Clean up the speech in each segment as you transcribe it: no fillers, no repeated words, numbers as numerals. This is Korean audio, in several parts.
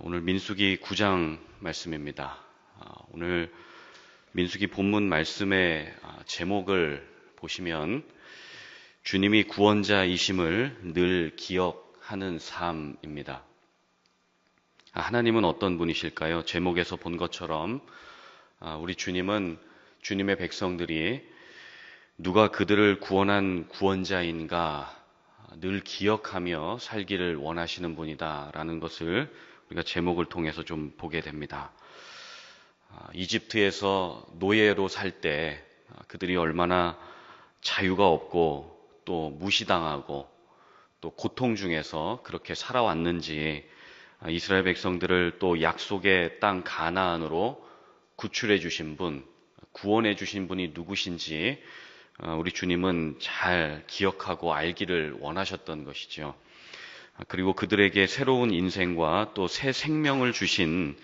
오늘 민수기 9장 말씀입니다. 오늘 민수기 본문 말씀의 제목을 보시면 주님이 구원자이심을 늘 기억하는 삶입니다. 하나님은 어떤 분이실까요? 제목에서 본 것처럼 우리 주님은 주님의 백성들이 누가 그들을 구원한 구원자인가 늘 기억하며 살기를 원하시는 분이다라는 것을 우리가 제목을 통해서 좀 보게 됩니다. 이집트에서 노예로 살 때 그들이 얼마나 자유가 없고 또 무시당하고 또 고통 중에서 그렇게 살아왔는지 이스라엘 백성들을 또 약속의 땅 가나안으로 구출해 주신 분, 구원해 주신 분이 누구신지 우리 주님은 잘 기억하고 알기를 원하셨던 것이죠. 그리고 그들에게 새로운 인생과 또 새 생명을 주신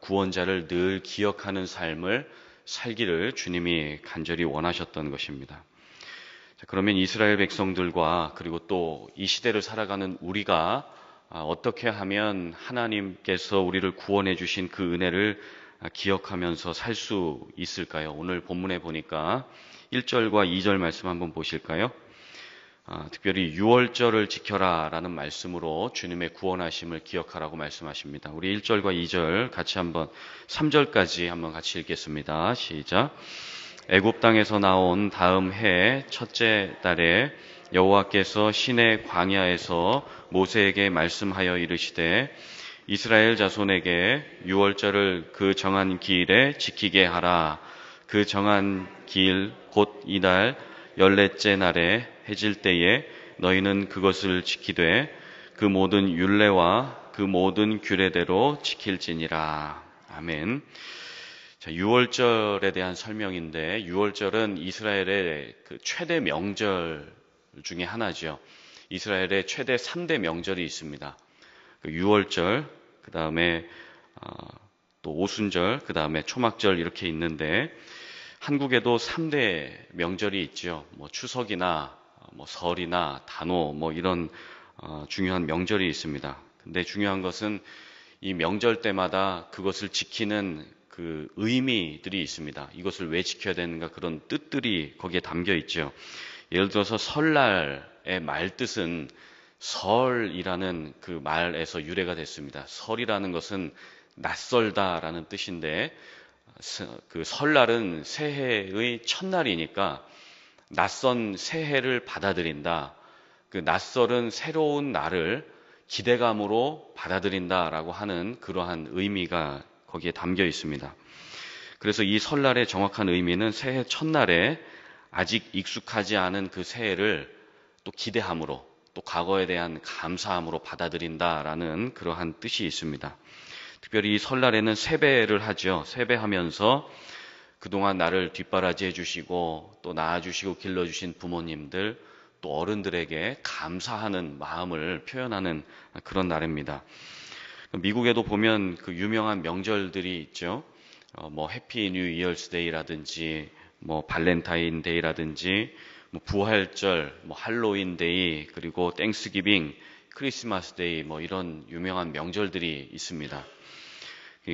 구원자를 늘 기억하는 삶을 살기를 주님이 간절히 원하셨던 것입니다. 그러면 이스라엘 백성들과 그리고 또 이 시대를 살아가는 우리가 어떻게 하면 하나님께서 우리를 구원해 주신 그 은혜를 기억하면서 살 수 있을까요? 오늘 본문에 보니까 1절과 2절 말씀 한번 보실까요? 특별히 유월절을 지켜라 라는 말씀으로 주님의 구원하심을 기억하라고 말씀하십니다. 우리 1절과 2절 같이 한번 3절까지 한번 같이 읽겠습니다. 시작. 애굽 땅에서 나온 다음 해 첫째 달에 여호와께서 시내 광야에서 모세에게 말씀하여 이르시되 이스라엘 자손에게 유월절을 그 정한 기일에 지키게 하라. 그 정한 기일 곧 이달 14째 날에 해질 때에 너희는 그것을 지키되 그 모든 율례와 그 모든 규례대로 지킬지니라. 아멘. 자, 유월절에 대한 설명인데 유월절은 이스라엘의 그 최대 명절 중에 하나죠. 이스라엘의 최대 3대 명절이 있습니다. 그 유월절, 그 다음에 또 오순절, 그 다음에 초막절 이렇게 있는데 한국에도 3대 명절이 있죠. 뭐 추석이나 뭐 설이나 단오 뭐 이런 중요한 명절이 있습니다. 근데 중요한 것은 이 명절 때마다 그것을 지키는 그 의미들이 있습니다. 이것을 왜 지켜야 되는가 그런 뜻들이 거기에 담겨 있죠. 예를 들어서 설날의 말 뜻은 설이라는 그 말에서 유래가 됐습니다. 설이라는 것은 낯설다라는 뜻인데 그 설날은 새해의 첫날이니까 낯선 새해를 받아들인다. 그 낯설은 새로운 날을 기대감으로 받아들인다라고 하는 그러한 의미가 거기에 담겨 있습니다. 그래서 이 설날의 정확한 의미는 새해 첫날에 아직 익숙하지 않은 그 새해를 또 기대함으로 또 과거에 대한 감사함으로 받아들인다라는 그러한 뜻이 있습니다. 특별히 이 설날에는 세배를 하죠. 세배하면서 그동안 나를 뒷바라지 해주시고 또 낳아주시고 길러주신 부모님들 또 어른들에게 감사하는 마음을 표현하는 그런 날입니다. 미국에도 보면 그 유명한 명절들이 있죠. 뭐 해피 뉴 이어스 데이라든지 뭐 발렌타인 데이라든지 뭐 부활절, 뭐 할로윈 데이 그리고 땡스기빙, 크리스마스 데이 뭐 이런 유명한 명절들이 있습니다.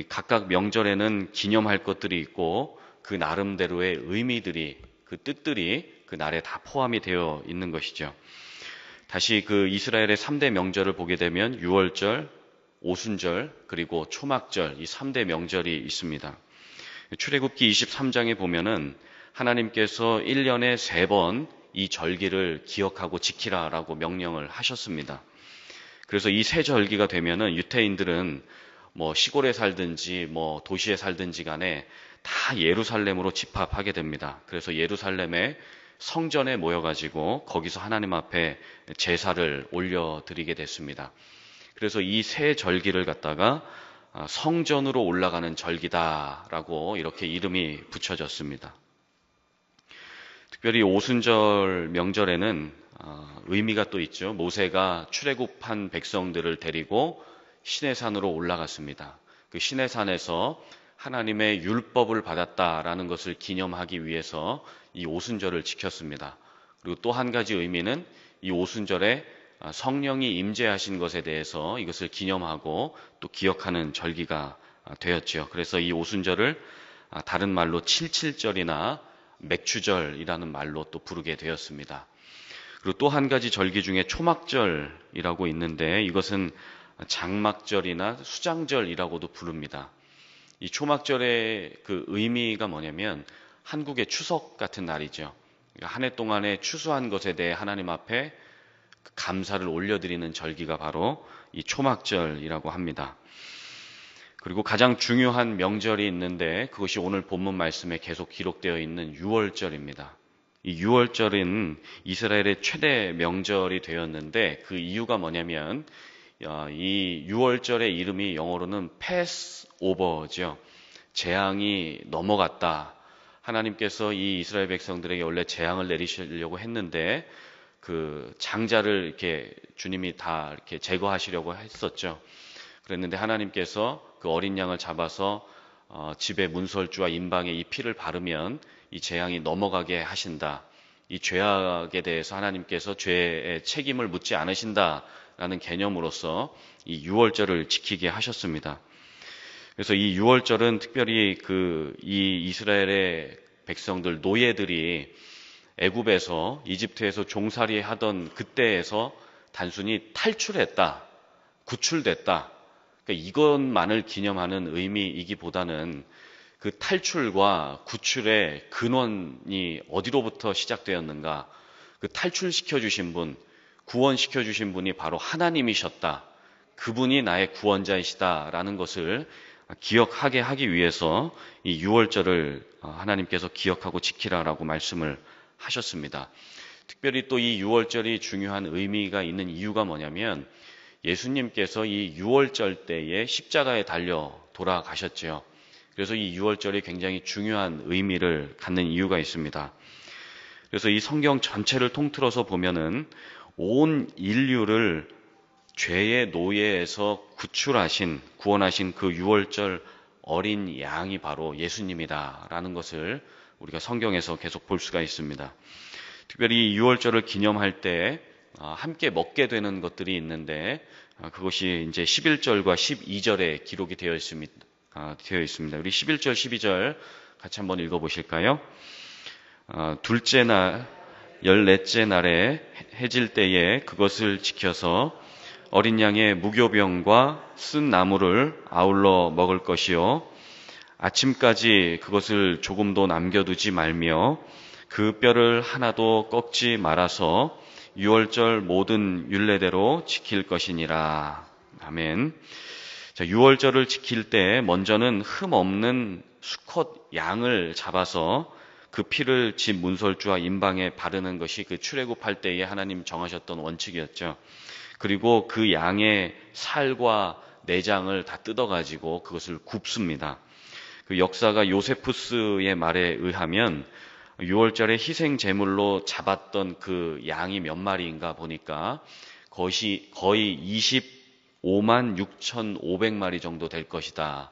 각각 명절에는 기념할 것들이 있고 그 나름대로의 의미들이 그 뜻들이 그 날에 다 포함이 되어 있는 것이죠. 다시 그 이스라엘의 3대 명절을 보게 되면 유월절, 오순절 그리고 초막절 이 3대 명절이 있습니다. 출애굽기 23장에 보면은 하나님께서 1년에 3번 이 절기를 기억하고 지키라라고 명령을 하셨습니다. 그래서 이 세 절기가 되면은 유태인들은 뭐 시골에 살든지 뭐 도시에 살든지 간에 다 예루살렘으로 집합하게 됩니다. 그래서 예루살렘의 성전에 모여가지고 거기서 하나님 앞에 제사를 올려드리게 됐습니다. 그래서 이 세 절기를 갖다가 성전으로 올라가는 절기다라고 이렇게 이름이 붙여졌습니다. 특별히 오순절 명절에는 의미가 또 있죠. 모세가 출애굽한 백성들을 데리고 시내산으로 올라갔습니다. 그 시내산에서 하나님의 율법을 받았다라는 것을 기념하기 위해서 이 오순절을 지켰습니다. 그리고 또 한 가지 의미는 이 오순절에 성령이 임재하신 것에 대해서 이것을 기념하고 또 기억하는 절기가 되었죠. 그래서 이 오순절을 다른 말로 칠칠절이나 맥추절이라는 말로 또 부르게 되었습니다. 그리고 또 한 가지 절기 중에 초막절이라고 있는데 이것은 장막절이나 수장절이라고도 부릅니다. 이 초막절의 그 의미가 뭐냐면 한국의 추석 같은 날이죠. 그러니까 한 해 동안에 추수한 것에 대해 하나님 앞에 감사를 올려드리는 절기가 바로 이 초막절이라고 합니다. 그리고 가장 중요한 명절이 있는데 그것이 오늘 본문 말씀에 계속 기록되어 있는 유월절입니다. 이 유월절은 이스라엘의 최대 명절이 되었는데 그 이유가 뭐냐면 이 유월절의 이름이 영어로는 패스오버죠. 재앙이 넘어갔다. 하나님께서 이 이스라엘 백성들에게 원래 재앙을 내리시려고 했는데 그 장자를 이렇게 주님이 다 이렇게 제거하시려고 했었죠. 그랬는데 하나님께서 그 어린 양을 잡아서 집의 문설주와 임방에 이 피를 바르면 이 재앙이 넘어가게 하신다. 이 죄악에 대해서 하나님께서 죄의 책임을 묻지 않으신다라는 개념으로서 이 유월절을 지키게 하셨습니다. 그래서 이 유월절은 특별히 이 이스라엘의 백성들, 노예들이 애굽에서 이집트에서 종살이 하던 그때에서 단순히 탈출했다, 구출됐다. 그러니까 이것만을 기념하는 의미이기보다는 그 탈출과 구출의 근원이 어디로부터 시작되었는가? 그 탈출시켜 주신 분, 구원시켜 주신 분이 바로 하나님이셨다. 그분이 나의 구원자이시다라는 것을 기억하게 하기 위해서 이 유월절을 하나님께서 기억하고 지키라라고 말씀을 하셨습니다. 특별히 또 이 유월절이 중요한 의미가 있는 이유가 뭐냐면 예수님께서 이 유월절 때에 십자가에 달려 돌아가셨죠. 그래서 이 유월절이 굉장히 중요한 의미를 갖는 이유가 있습니다. 그래서 이 성경 전체를 통틀어서 보면은 온 인류를 죄의 노예에서 구원하신 그 유월절 어린 양이 바로 예수님이다라는 것을 우리가 성경에서 계속 볼 수가 있습니다. 특별히 이 유월절을 기념할 때 함께 먹게 되는 것들이 있는데 그것이 이제 11절과 12절에 기록이 되어 있습니다. 우리 11절, 12절 같이 한번 읽어보실까요? 둘째 날, 14째 날에 해질 때에 그것을 지켜서 어린 양의 무교병과 쓴 나물을 아울러 먹을 것이요. 아침까지 그것을 조금도 남겨두지 말며 그 뼈를 하나도 꺾지 말아서 유월절 모든 율례대로 지킬 것이니라. 아멘. 자, 유월절을 지킬 때 먼저는 흠 없는 수컷 양을 잡아서 그 피를 집 문설주와 임방에 바르는 것이 그 출애굽할 때에 하나님 정하셨던 원칙이었죠. 그리고 그 양의 살과 내장을 다 뜯어가지고 그것을 굽습니다. 그 역사가 요세푸스의 말에 의하면 유월절에 희생 제물로 잡았던 그 양이 몇 마리인가 보니까 거의 25만 6,500마리 정도 될 것이다.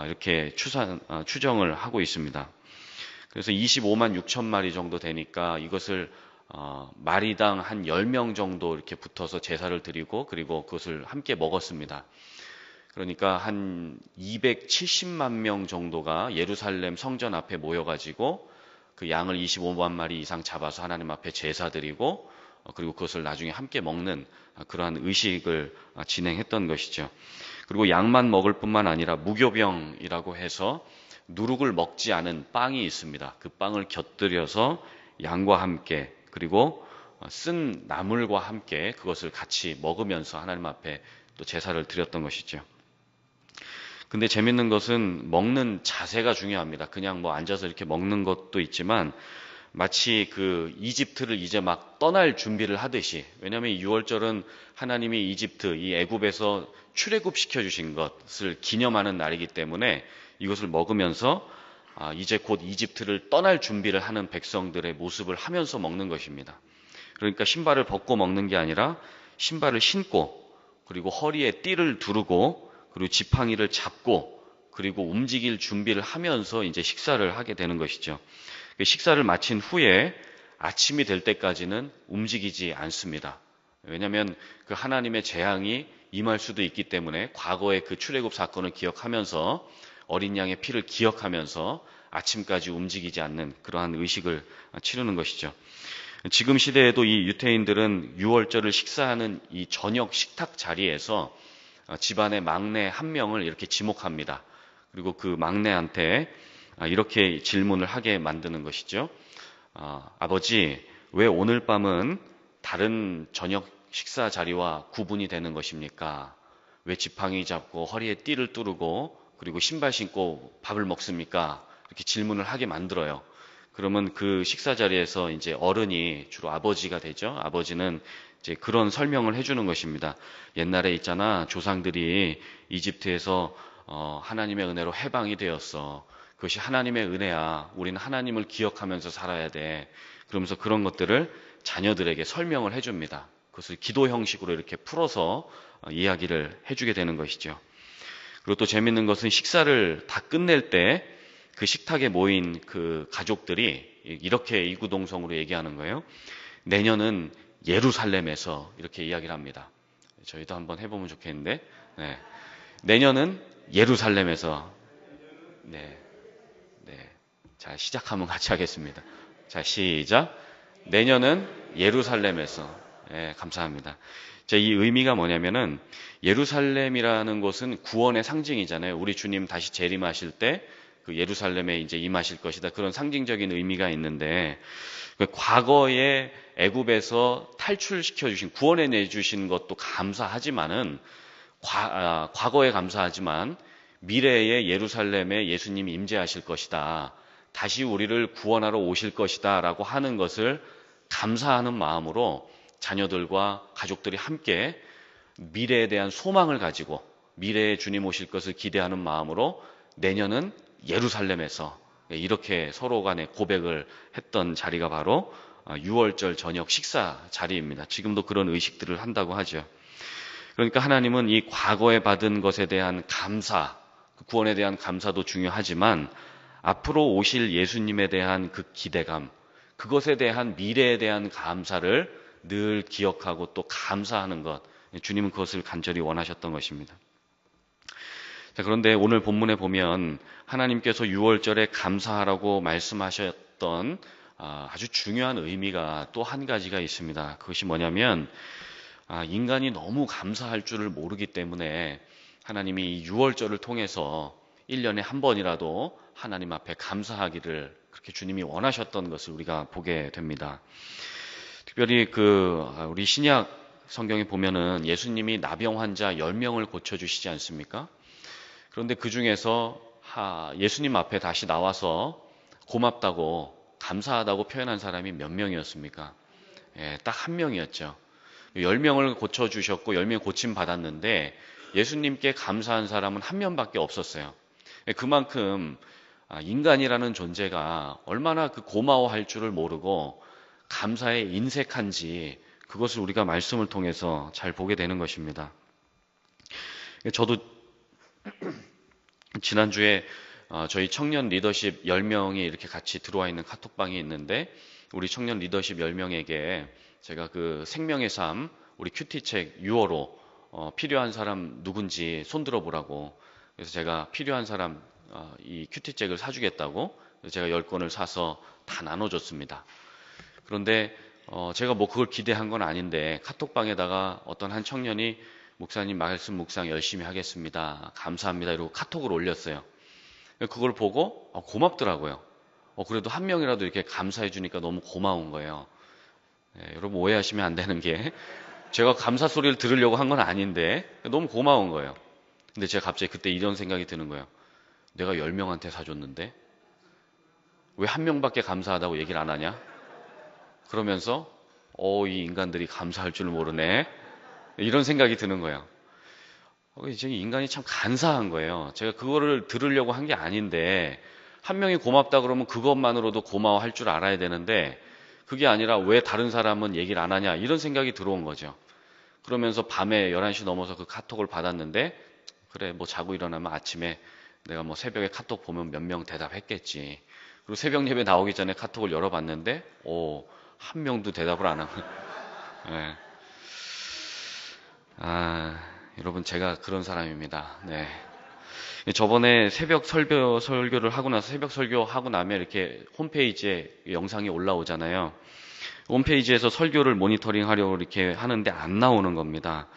이렇게 추정을 하고 있습니다. 그래서 25만 6천 마리 정도 되니까 이것을 마리당 한 10명 정도 이렇게 붙어서 제사를 드리고 그리고 그것을 함께 먹었습니다. 그러니까 한 270만 명 정도가 예루살렘 성전 앞에 모여가지고 그 양을 25만 마리 이상 잡아서 하나님 앞에 제사 드리고 그리고 그것을 나중에 함께 먹는 그러한 의식을 진행했던 것이죠. 그리고 양만 먹을 뿐만 아니라 무교병이라고 해서 누룩을 먹지 않은 빵이 있습니다. 그 빵을 곁들여서 양과 함께 그리고 쓴 나물과 함께 그것을 같이 먹으면서 하나님 앞에 또 제사를 드렸던 것이죠. 근데 재밌는 것은 먹는 자세가 중요합니다. 그냥 뭐 앉아서 이렇게 먹는 것도 있지만 마치 그 이집트를 이제 막 떠날 준비를 하듯이, 왜냐하면 이 유월절은 하나님이 이집트, 이 애굽에서 출애굽시켜 주신 것을 기념하는 날이기 때문에 이것을 먹으면서 이제 곧 이집트를 떠날 준비를 하는 백성들의 모습을 하면서 먹는 것입니다. 그러니까 신발을 벗고 먹는 게 아니라 신발을 신고 그리고 허리에 띠를 두르고 그리고 지팡이를 잡고 그리고 움직일 준비를 하면서 이제 식사를 하게 되는 것이죠. 식사를 마친 후에 아침이 될 때까지는 움직이지 않습니다. 왜냐하면 그 하나님의 재앙이 임할 수도 있기 때문에 과거의 그 출애굽 사건을 기억하면서 어린 양의 피를 기억하면서 아침까지 움직이지 않는 그러한 의식을 치르는 것이죠. 지금 시대에도 이 유태인들은 유월절을 식사하는 이 저녁 식탁 자리에서 집안의 막내 한 명을 이렇게 지목합니다. 그리고 그 막내한테 이렇게 질문을 하게 만드는 것이죠. 아버지, 왜 오늘 밤은 다른 저녁 식사 자리와 구분이 되는 것입니까? 왜 지팡이 잡고 허리에 띠를 두르고 그리고 신발 신고 밥을 먹습니까? 이렇게 질문을 하게 만들어요. 그러면 그 식사 자리에서 이제 어른이 주로 아버지가 되죠. 아버지는 이제 그런 설명을 해주는 것입니다. 옛날에 있잖아, 조상들이 이집트에서 하나님의 은혜로 해방이 되었어. 그것이 하나님의 은혜야. 우리는 하나님을 기억하면서 살아야 돼. 그러면서 그런 것들을 자녀들에게 설명을 해줍니다. 그것을 기도 형식으로 이렇게 풀어서 이야기를 해주게 되는 것이죠. 그리고 또 재밌는 것은 식사를 다 끝낼 때 그 식탁에 모인 그 가족들이 이렇게 이구동성으로 얘기하는 거예요. 내년은 예루살렘에서 이렇게 이야기를 합니다. 저희도 한번 해보면 좋겠는데, 네. 내년은 예루살렘에서, 네, 네. 자, 시작하면 같이 하겠습니다. 자, 시작. 내년은 예루살렘에서. 네, 감사합니다. 자, 이 의미가 뭐냐면은 예루살렘이라는 곳은 구원의 상징이잖아요. 우리 주님 다시 재림하실 때 그 예루살렘에 이제 임하실 것이다. 그런 상징적인 의미가 있는데 과거에 애굽에서 탈출시켜 주신 구원해 내 주신 것도 감사하지만은 과거에 감사하지만 미래에 예루살렘에 예수님이 임재하실 것이다. 다시 우리를 구원하러 오실 것이다 라고 하는 것을 감사하는 마음으로 자녀들과 가족들이 함께 미래에 대한 소망을 가지고 미래에 주님 오실 것을 기대하는 마음으로 내년은 예루살렘에서 이렇게 서로 간에 고백을 했던 자리가 바로 유월절 저녁 식사 자리입니다. 지금도 그런 의식들을 한다고 하죠. 그러니까 하나님은 이 과거에 받은 것에 대한 감사, 구원에 대한 감사도 중요하지만 앞으로 오실 예수님에 대한 그 기대감, 그것에 대한 미래에 대한 감사를 늘 기억하고 또 감사하는 것, 주님은 그것을 간절히 원하셨던 것입니다. 자, 그런데 오늘 본문에 보면 하나님께서 유월절에 감사하라고 말씀하셨던 아주 중요한 의미가 또 한 가지가 있습니다. 그것이 뭐냐면 인간이 너무 감사할 줄을 모르기 때문에 하나님이 이 유월절을 통해서 1년에 한 번이라도 하나님 앞에 감사하기를 그렇게 주님이 원하셨던 것을 우리가 보게 됩니다. 특별히 우리 신약 성경에 보면은 예수님이 나병 환자 10명을 고쳐주시지 않습니까? 그런데 그 중에서 예수님 앞에 다시 나와서 고맙다고 감사하다고 표현한 사람이 몇 명이었습니까? 예, 딱 한 명이었죠. 10명을 고쳐주셨고 10명 고침 받았는데 예수님께 감사한 사람은 한 명밖에 없었어요. 그만큼 인간이라는 존재가 얼마나 그 고마워할 줄을 모르고 감사에 인색한지 그것을 우리가 말씀을 통해서 잘 보게 되는 것입니다. 저도 지난주에 저희 청년 리더십 10명이 이렇게 같이 들어와 있는 카톡방이 있는데 우리 청년 리더십 10명에게 제가 그 생명의 삶 우리 큐티책 6월호 필요한 사람 누군지 손들어 보라고 그래서 제가 필요한 사람 이 큐티책을 사주겠다고 제가 10권을 사서 다 나눠줬습니다. 그런데 제가 뭐 그걸 기대한 건 아닌데 카톡방에다가 어떤 한 청년이 목사님 말씀 묵상 열심히 하겠습니다. 감사합니다. 이러고 카톡을 올렸어요. 그걸 보고 고맙더라고요. 그래도 한 명이라도 이렇게 감사해 주니까 너무 고마운 거예요. 여러분 오해하시면 안 되는 게 제가 감사 소리를 들으려고 한 건 아닌데 너무 고마운 거예요. 근데 제가 갑자기 그때 이런 생각이 드는 거예요. 내가 10명한테 사줬는데 왜 한 명밖에 감사하다고 얘기를 안 하냐? 그러면서 이 인간들이 감사할 줄 모르네. 이런 생각이 드는 거예요. 이제 인간이 참 간사한 거예요. 제가 그거를 들으려고 한 게 아닌데 한 명이 고맙다 그러면 그것만으로도 고마워할 줄 알아야 되는데 그게 아니라 왜 다른 사람은 얘기를 안 하냐 이런 생각이 들어온 거죠. 그러면서 밤에 11시 넘어서 그 카톡을 받았는데 그래 뭐 자고 일어나면 아침에 내가 뭐 새벽에 카톡 보면 몇 명 대답했겠지. 그리고 새벽 예배 나오기 전에 카톡을 열어봤는데 한 명도 대답을 안 하고 네. 여러분 제가 그런 사람입니다. 네. 저번에 새벽 설교를 하고 나서 새벽 설교하고 나면 이렇게 홈페이지에 영상이 올라오잖아요. 홈페이지에서 설교를 모니터링 하려고 이렇게 하는데 안 나오는 겁니다.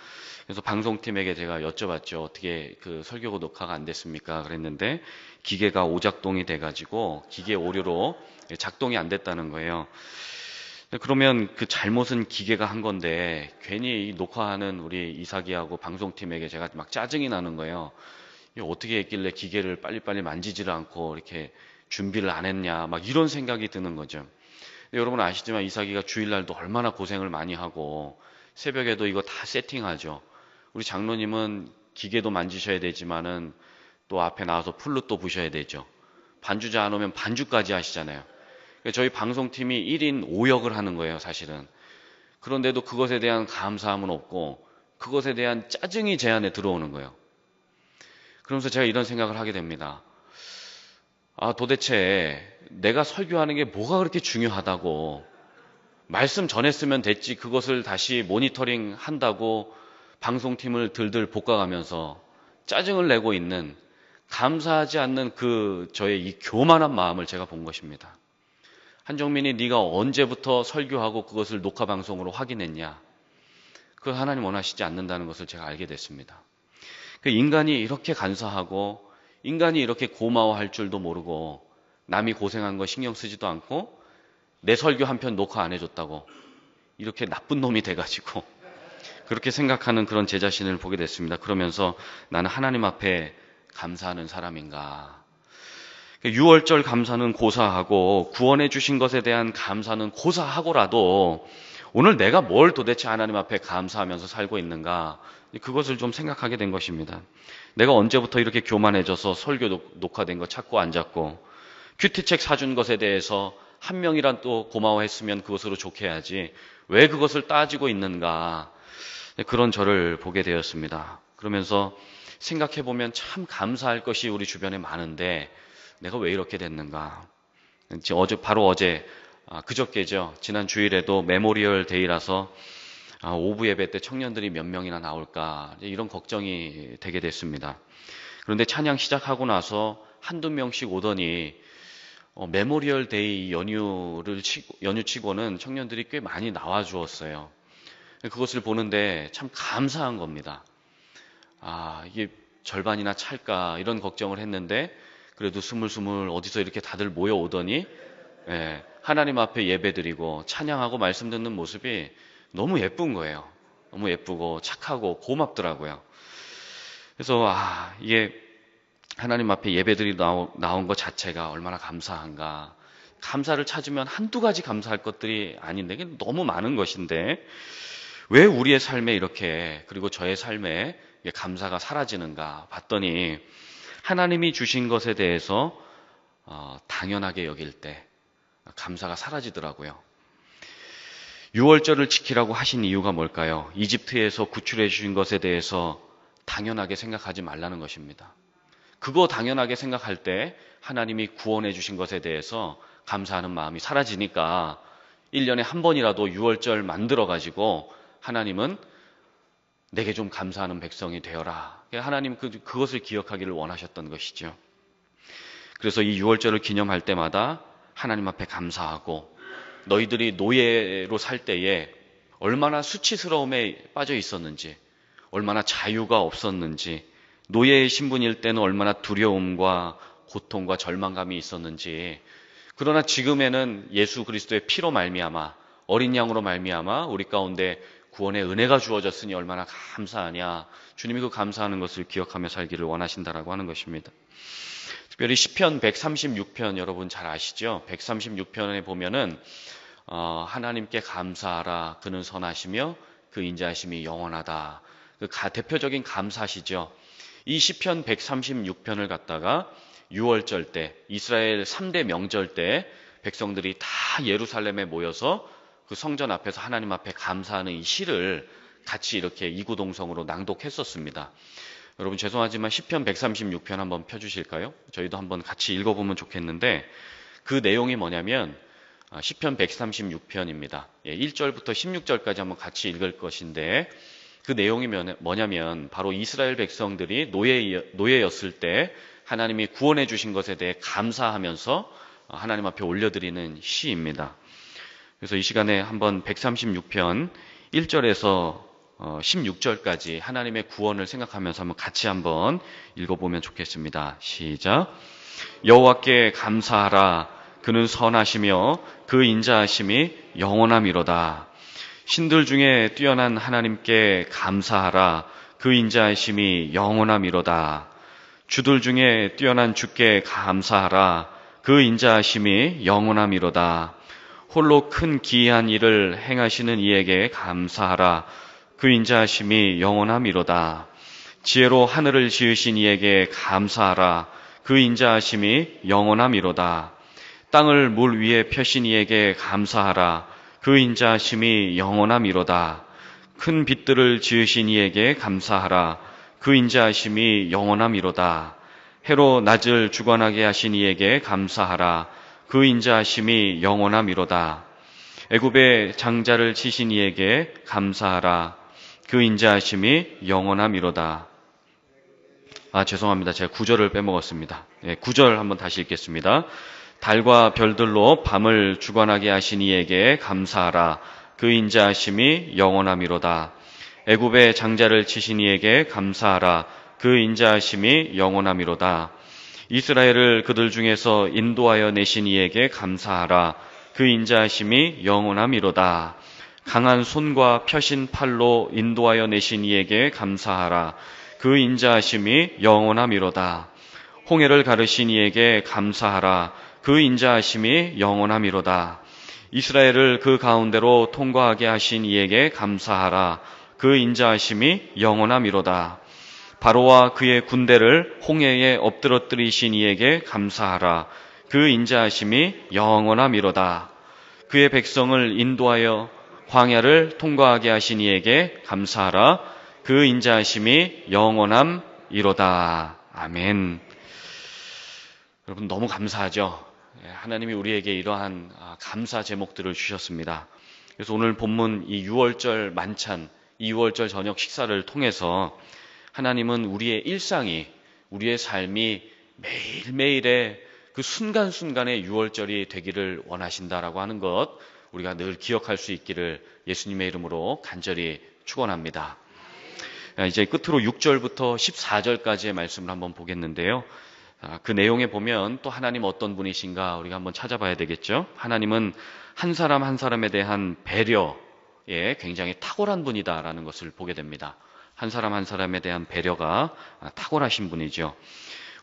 그래서 방송팀에게 제가 여쭤봤죠. 어떻게 그 설교 녹화가 안 됐습니까? 그랬는데 기계가 오작동이 돼가지고 기계 오류로 작동이 안 됐다는 거예요. 그러면 그 잘못은 기계가 한 건데 괜히 이 녹화하는 우리 이삭이하고 방송팀에게 제가 막 짜증이 나는 거예요. 이거 어떻게 했길래 기계를 빨리빨리 만지지를 않고 이렇게 준비를 안 했냐, 막 이런 생각이 드는 거죠. 여러분 아시지만 이삭이가 주일날도 얼마나 고생을 많이 하고 새벽에도 이거 다 세팅하죠. 우리 장로님은 기계도 만지셔야 되지만은 또 앞에 나와서 플룻도 부셔야 되죠. 반주자 안 오면 반주까지 하시잖아요. 저희 방송팀이 1인 5역을 하는 거예요, 사실은. 그런데도 그것에 대한 감사함은 없고 그것에 대한 짜증이 제 안에 들어오는 거예요. 그러면서 제가 이런 생각을 하게 됩니다. 도대체 내가 설교하는 게 뭐가 그렇게 중요하다고, 말씀 전했으면 됐지 그것을 다시 모니터링 한다고 방송팀을 들들 볶아가면서 짜증을 내고 있는, 감사하지 않는 그 저의 이 교만한 마음을 제가 본 것입니다. 한정민이 네가 언제부터 설교하고 그것을 녹화 방송으로 확인했냐? 그걸 하나님 원하시지 않는다는 것을 제가 알게 됐습니다. 그 인간이 이렇게 간사하고 인간이 이렇게 고마워할 줄도 모르고 남이 고생한 거 신경 쓰지도 않고 내 설교 한 편 녹화 안 해줬다고 이렇게 나쁜 놈이 돼가지고 그렇게 생각하는 그런 제 자신을 보게 됐습니다. 그러면서 나는 하나님 앞에 감사하는 사람인가? 6월절 감사는 고사하고 구원해 주신 것에 대한 감사는 고사하고라도 오늘 내가 뭘 도대체 하나님 앞에 감사하면서 살고 있는가, 그것을 좀 생각하게 된 것입니다. 내가 언제부터 이렇게 교만해져서 설교 녹화된 거 찾고 앉았고, 큐티책 사준 것에 대해서 한 명이란 또 고마워했으면 그것으로 좋게 해야지 왜 그것을 따지고 있는가, 그런 저를 보게 되었습니다. 그러면서 생각해보면 참 감사할 것이 우리 주변에 많은데 내가 왜 이렇게 됐는가. 바로 어제, 그저께죠. 지난 주일에도 메모리얼 데이라서 오후 예배 때 청년들이 몇 명이나 나올까, 이런 걱정이 되게 됐습니다. 그런데 찬양 시작하고 나서 한두 명씩 오더니 메모리얼 데이 연휴치고는 청년들이 꽤 많이 나와 주었어요. 그것을 보는데 참 감사한 겁니다. 이게 절반이나 찰까 이런 걱정을 했는데 그래도 스물스물 어디서 이렇게 다들 모여오더니 하나님 앞에 예배드리고 찬양하고 말씀 듣는 모습이 너무 예쁜 거예요. 너무 예쁘고 착하고 고맙더라고요. 그래서 이게 하나님 앞에 예배드리 나온 것 자체가 얼마나 감사한가. 감사를 찾으면 한두 가지 감사할 것들이 아닌데 이게 너무 많은 것인데 왜 우리의 삶에 이렇게, 그리고 저의 삶에 감사가 사라지는가 봤더니 하나님이 주신 것에 대해서 당연하게 여길 때 감사가 사라지더라고요. 6월절을 지키라고 하신 이유가 뭘까요? 이집트에서 구출해 주신 것에 대해서 당연하게 생각하지 말라는 것입니다. 그거 당연하게 생각할 때 하나님이 구원해 주신 것에 대해서 감사하는 마음이 사라지니까 1년에 한 번이라도 6월절 만들어가지고 하나님은 내게 좀 감사하는 백성이 되어라. 하나님 그것을 기억하기를 원하셨던 것이죠. 그래서 이 6월절을 기념할 때마다 하나님 앞에 감사하고, 너희들이 노예로 살 때에 얼마나 수치스러움에 빠져 있었는지, 얼마나 자유가 없었는지, 노예의 신분일 때는 얼마나 두려움과 고통과 절망감이 있었는지, 그러나 지금에는 예수 그리스도의 피로 말미암아, 어린 양으로 말미암아 우리 가운데 구원의 은혜가 주어졌으니 얼마나 감사하냐. 주님이 그 감사하는 것을 기억하며 살기를 원하신다라고 하는 것입니다. 특별히 시편 136편 여러분 잘 아시죠? 136편에 보면은 하나님께 감사하라. 그는 선하시며 그 인자하심이 영원하다. 그 대표적인 감사시죠. 이 시편 136편을 갖다가 6월절 때, 이스라엘 3대 명절 때 백성들이 다 예루살렘에 모여서 그 성전 앞에서 하나님 앞에 감사하는 이 시를 같이 이렇게 이구동성으로 낭독했었습니다. 여러분 죄송하지만 시편 136편 한번 펴주실까요? 저희도 한번 같이 읽어보면 좋겠는데, 그 내용이 뭐냐면 시편 136편입니다. 1절부터 16절까지 한번 같이 읽을 것인데, 그 내용이 뭐냐면 바로 이스라엘 백성들이 노예였을 때 하나님이 구원해 주신 것에 대해 감사하면서 하나님 앞에 올려드리는 시입니다. 그래서 이 시간에 한번 136편 1절에서 16절까지 하나님의 구원을 생각하면서 같이 한번 읽어보면 좋겠습니다. 시작. 여호와께 감사하라. 그는 선하시며 그 인자하심이 영원함이로다. 신들 중에 뛰어난 하나님께 감사하라. 그 인자하심이 영원함이로다. 주들 중에 뛰어난 주께 감사하라. 그 인자하심이 영원함이로다. 홀로 큰 기이한 일을 행하시는 이에게 감사하라. 그 인자하심이 영원함이로다. 지혜로 하늘을 지으신 이에게 감사하라. 그 인자하심이 영원함이로다. 땅을 물 위에 펴신 이에게 감사하라. 그 인자하심이 영원함이로다. 큰 빛들을 지으신 이에게 감사하라. 그 인자하심이 영원함이로다. 해로 낮을 주관하게 하신 이에게 감사하라. 그 인자하심이 영원함이로다. 애굽의 장자를 치신 이에게 감사하라. 그 인자하심이 영원함이로다. 죄송합니다. 제가 9절을 빼먹었습니다. 9절 한번 다시 읽겠습니다. 달과 별들로 밤을 주관하게 하신 이에게 감사하라. 그 인자하심이 영원함이로다. 애굽의 장자를 치신 이에게 감사하라. 그 인자하심이 영원함이로다. 이스라엘을 그들 중에서 인도하여 내신 이에게 감사하라. 그 인자하심이 영원함이로다. 강한 손과 펴신 팔로 인도하여 내신 이에게 감사하라. 그 인자하심이 영원함이로다. 홍해를 가르신 이에게 감사하라. 그 인자하심이 영원함이로다. 이스라엘을 그 가운데로 통과하게 하신 이에게 감사하라. 그 인자하심이 영원함이로다. 바로와 그의 군대를 홍해에 엎드러뜨리신 이에게 감사하라. 그 인자하심이 영원함이로다. 그의 백성을 인도하여 광야를 통과하게 하신 이에게 감사하라. 그 인자하심이 영원함이로다. 아멘. 여러분 너무 감사하죠? 하나님이 우리에게 이러한 감사 제목들을 주셨습니다. 그래서 오늘 본문 이 6월절 만찬, 이 6월절 저녁 식사를 통해서 하나님은 우리의 일상이, 우리의 삶이 매일매일의 그 순간순간의 6월절이 되기를 원하신다라고 하는 것 우리가 늘 기억할 수 있기를 예수님의 이름으로 간절히 축원합니다. 이제 끝으로 6절부터 14절까지의 말씀을 한번 보겠는데요. 그 내용에 보면 또 하나님 어떤 분이신가 우리가 한번 찾아봐야 되겠죠. 하나님은 한 사람 한 사람에 대한 배려에 굉장히 탁월한 분이다라는 것을 보게 됩니다. 한 사람 한 사람에 대한 배려가 탁월하신 분이죠.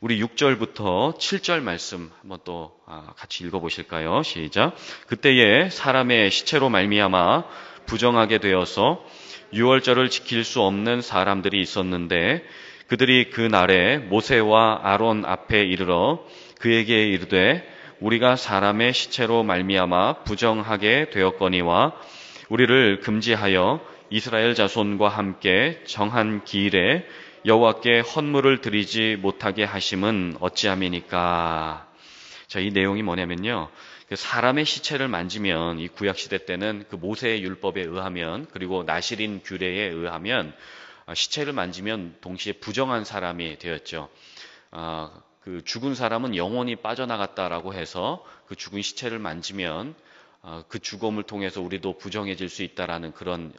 우리 6절부터 7절 말씀 한번 또 같이 읽어보실까요? 시작. 그때에 사람의 시체로 말미암아 부정하게 되어서 유월절을 지킬 수 없는 사람들이 있었는데 그들이 그 날에 모세와 아론 앞에 이르러 그에게 이르되 우리가 사람의 시체로 말미암아 부정하게 되었거니와 우리를 금지하여 이스라엘 자손과 함께 정한 기일에 여호와께 헌물을 드리지 못하게 하심은 어찌함이니까. 자, 이 내용이 뭐냐면요. 사람의 시체를 만지면 이 구약 시대 때는 그 모세의 율법에 의하면 그리고 나실인 규례에 의하면 시체를 만지면 동시에 부정한 사람이 되었죠. 그 죽은 사람은 영혼이 빠져나갔다라고 해서 그 죽은 시체를 만지면 그 죽음을 통해서 우리도 부정해질 수 있다라는 그런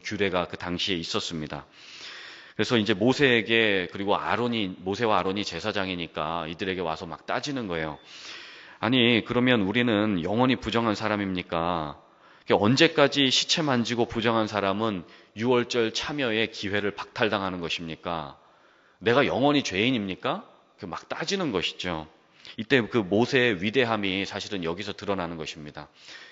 규례가 그 당시에 있었습니다. 그래서 이제 모세에게 그리고 모세와 아론이 제사장이니까 이들에게 와서 막 따지는 거예요. 아니 그러면 우리는 영원히 부정한 사람입니까? 언제까지 시체 만지고 부정한 사람은 유월절 참여의 기회를 박탈당하는 것입니까? 내가 영원히 죄인입니까? 막 따지는 것이죠. 이때 그 모세의 위대함이 사실은 여기서 드러나는 것입니다.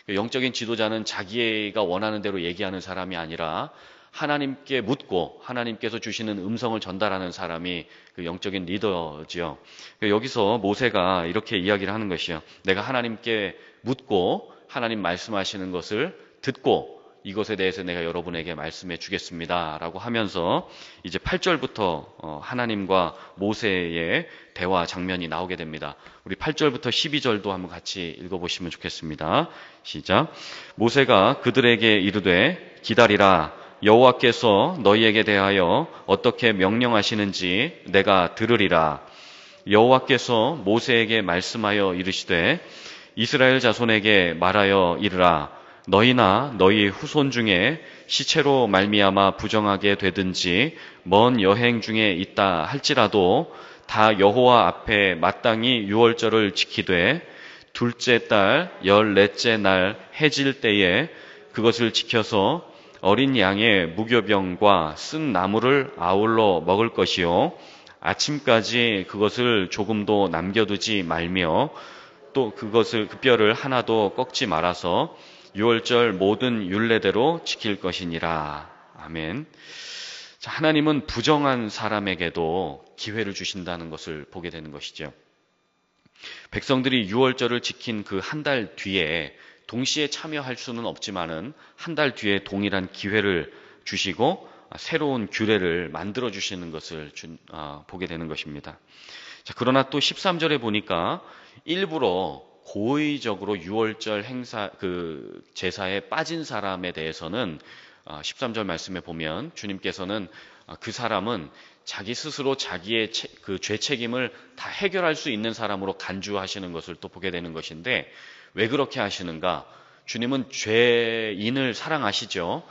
영적인 지도자는 자기가 원하는 대로 얘기하는 사람이 아니라 하나님께 묻고 하나님께서 주시는 음성을 전달하는 사람이 그 영적인 리더지요. 여기서 모세가 이렇게 이야기를 하는 것이요. 내가 하나님께 묻고 하나님 말씀하시는 것을 듣고 이것에 대해서 내가 여러분에게 말씀해 주겠습니다 라고 하면서 이제 8절부터 하나님과 모세의 대화 장면이 나오게 됩니다. 우리 8절부터 12절도 한번 같이 읽어보시면 좋겠습니다. 시작. 모세가 그들에게 이르되 기다리라. 여호와께서 너희에게 대하여 어떻게 명령하시는지 내가 들으리라. 여호와께서 모세에게 말씀하여 이르시되 이스라엘 자손에게 말하여 이르라. 너희나 너희 후손 중에 시체로 말미암아 부정하게 되든지 먼 여행 중에 있다 할지라도 다 여호와 앞에 마땅히 유월절을 지키되 둘째 달 14째 날 해질 때에 그것을 지켜서 어린 양의 무교병과 쓴 나물을 아울러 먹을 것이요 아침까지 그것을 조금도 남겨두지 말며 또 그것을 그 뼈를 하나도 꺾지 말아서 유월절 모든 율례대로 지킬 것이니라. 아멘. 자, 하나님은 부정한 사람에게도 기회를 주신다는 것을 보게 되는 것이죠. 백성들이 유월절을 지킨 그 한 달 뒤에 동시에 참여할 수는 없지만은 한 달 뒤에 동일한 기회를 주시고 새로운 규례를 만들어 주시는 것을 보게 되는 것입니다. 자, 그러나 또 13절에 보니까 일부러 고의적으로 유월절 행사 그 제사에 빠진 사람에 대해서는 13절 말씀에 보면 주님께서는 그 사람은 자기 스스로 자기의 그 죄 책임을 다 해결할 수 있는 사람으로 간주하시는 것을 또 보게 되는 것인데, 왜 그렇게 하시는가? 주님은 죄인을 사랑하시죠.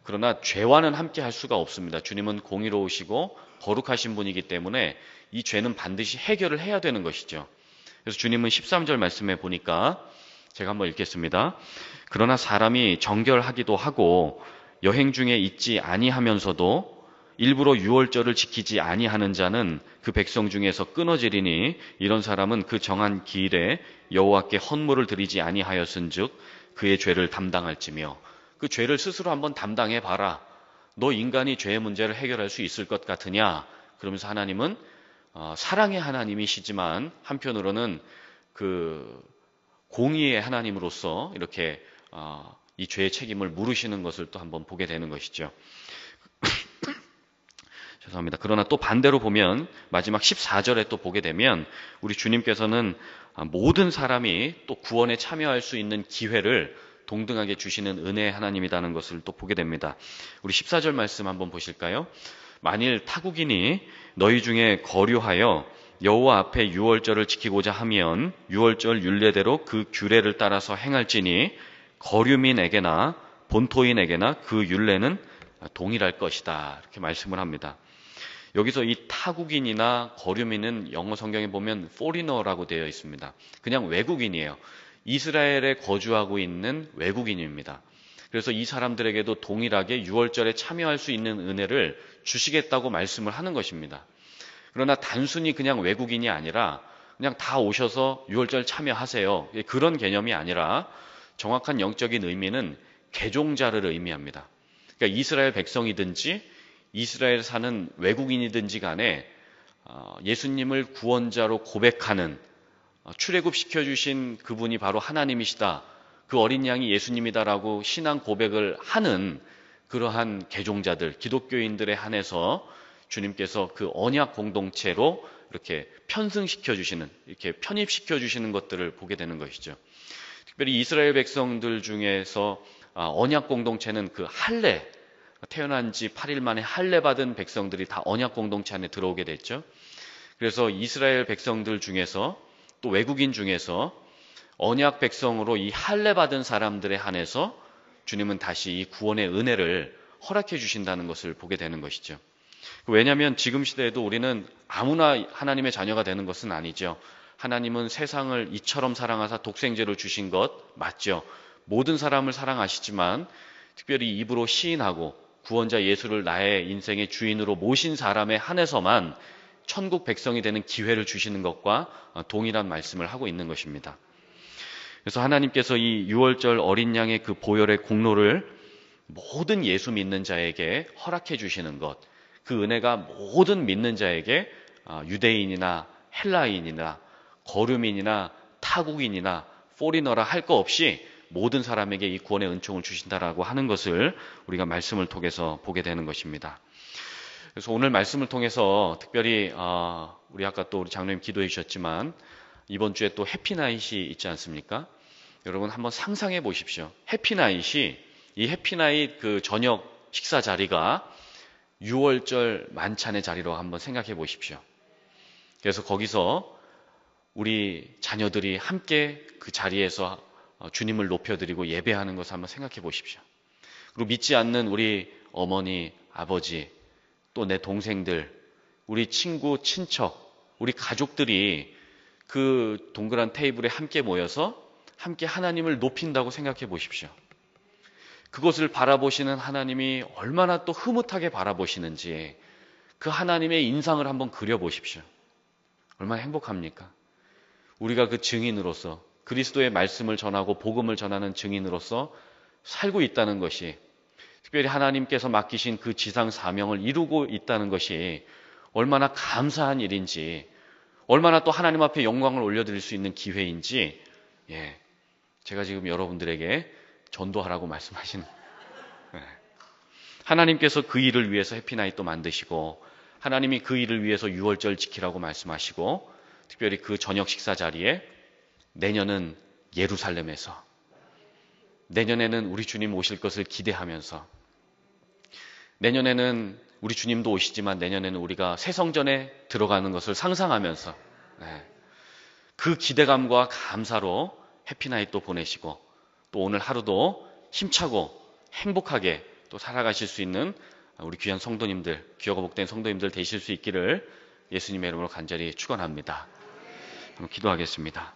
그러나 죄와는 함께 할 수가 없습니다. 주님은 공의로우시고 거룩하신 분이기 때문에 이 죄는 반드시 해결을 해야 되는 것이죠. 그래서 주님은 13절 말씀에 보니까 제가 한번 읽겠습니다. 그러나 사람이 정결하기도 하고 여행 중에 있지 아니하면서도 일부러 유월절을 지키지 아니하는 자는 그 백성 중에서 끊어지리니 이런 사람은 그 정한 기일에 여호와께 헌물을 드리지 아니하였은즉 그의 죄를 담당할지며. 그 죄를 스스로 한번 담당해 봐라. 너 인간이 죄의 문제를 해결할 수 있을 것 같으냐? 그러면서 하나님은 사랑의 하나님이시지만 한편으로는 그 공의의 하나님으로서 이렇게 이 죄의 책임을 물으시는 것을 또 한번 보게 되는 것이죠. 죄송합니다. 그러나 또 반대로 보면 마지막 14절에 또 보게 되면 우리 주님께서는 모든 사람이 또 구원에 참여할 수 있는 기회를 동등하게 주시는 은혜의 하나님이라는 것을 또 보게 됩니다. 우리 14절 말씀 한번 보실까요? 만일 타국인이 너희 중에 거류하여 여호와 앞에 유월절을 지키고자 하면 유월절 율례대로 그 규례를 따라서 행할지니 거류민에게나 본토인에게나 그 율례는 동일할 것이다. 이렇게 말씀을 합니다. 여기서 이 타국인이나 거류민은 영어 성경에 보면 foreigner라고 되어 있습니다. 그냥 외국인이에요. 이스라엘에 거주하고 있는 외국인입니다. 그래서 이 사람들에게도 동일하게 유월절에 참여할 수 있는 은혜를 주시겠다고 말씀을 하는 것입니다. 그러나 단순히 그냥 외국인이 아니라 그냥 다 오셔서 유월절 참여하세요. 그런 개념이 아니라 정확한 영적인 의미는 개종자를 의미합니다. 그러니까 이스라엘 백성이든지 이스라엘 사는 외국인이든지 간에 예수님을 구원자로 고백하는, 출애굽시켜주신 그분이 바로 하나님이시다, 그 어린 양이 예수님이다라고 신앙 고백을 하는 그러한 개종자들, 기독교인들에 한해서 주님께서 그 언약 공동체로 이렇게 편승시켜주시는, 이렇게 편입시켜주시는 것들을 보게 되는 것이죠. 특별히 이스라엘 백성들 중에서 언약 공동체는 그 할례, 태어난 지 8일 만에 할례 받은 백성들이 다 언약 공동체 안에 들어오게 됐죠. 그래서 이스라엘 백성들 중에서 또 외국인 중에서 언약 백성으로 이 할례 받은 사람들에 한해서 주님은 다시 이 구원의 은혜를 허락해 주신다는 것을 보게 되는 것이죠. 왜냐하면 지금 시대에도 우리는 아무나 하나님의 자녀가 되는 것은 아니죠. 하나님은 세상을 이처럼 사랑하사 독생자를 주신 것 맞죠. 모든 사람을 사랑하시지만 특별히 입으로 시인하고 구원자 예수를 나의 인생의 주인으로 모신 사람에 한해서만 천국 백성이 되는 기회를 주시는 것과 동일한 말씀을 하고 있는 것입니다. 그래서 하나님께서 이 유월절 어린 양의 그 보혈의 공로를 모든 예수 믿는 자에게 허락해 주시는 것, 그 은혜가 모든 믿는 자에게 유대인이나 헬라인이나 거류민이나 타국인이나 포리너라 할 거 없이 모든 사람에게 이 구원의 은총을 주신다라고 하는 것을 우리가 말씀을 통해서 보게 되는 것입니다. 그래서 오늘 말씀을 통해서 특별히 우리 아까 또 우리 장로님 기도해 주셨지만 이번 주에 또 해피나잇이 있지 않습니까? 여러분 한번 상상해 보십시오. 해피나잇이, 이 해피나잇 그 저녁 식사 자리가 6월절 만찬의 자리로 한번 생각해 보십시오. 그래서 거기서 우리 자녀들이 함께 그 자리에서 주님을 높여드리고 예배하는 것을 한번 생각해 보십시오. 그리고 믿지 않는 우리 어머니, 아버지, 또 내 동생들, 우리 친구, 친척, 우리 가족들이 그 동그란 테이블에 함께 모여서 함께 하나님을 높인다고 생각해 보십시오. 그것을 바라보시는 하나님이 얼마나 또 흐뭇하게 바라보시는지 그 하나님의 인상을 한번 그려보십시오. 얼마나 행복합니까? 우리가 그 증인으로서 그리스도의 말씀을 전하고 복음을 전하는 증인으로서 살고 있다는 것이, 특별히 하나님께서 맡기신 그 지상 사명을 이루고 있다는 것이 얼마나 감사한 일인지, 얼마나 또 하나님 앞에 영광을 올려드릴 수 있는 기회인지, 제가 지금 여러분들에게 전도하라고 말씀하시는, 하나님께서 그 일을 위해서 해피나잇도 만드시고, 하나님이 그 일을 위해서 유월절 지키라고 말씀하시고, 특별히 그 저녁 식사 자리에 내년은 예루살렘에서, 내년에는 우리 주님 오실 것을 기대하면서, 내년에는 우리 주님도 오시지만 내년에는 우리가 새 성전에 들어가는 것을 상상하면서 그 기대감과 감사로 해피나잇도 보내시고, 또 오늘 하루도 힘차고 행복하게 또 살아가실 수 있는 우리 귀한 성도님들, 귀하고 복된 성도님들 되실 수 있기를 예수님의 이름으로 간절히 축원합니다. 기도하겠습니다.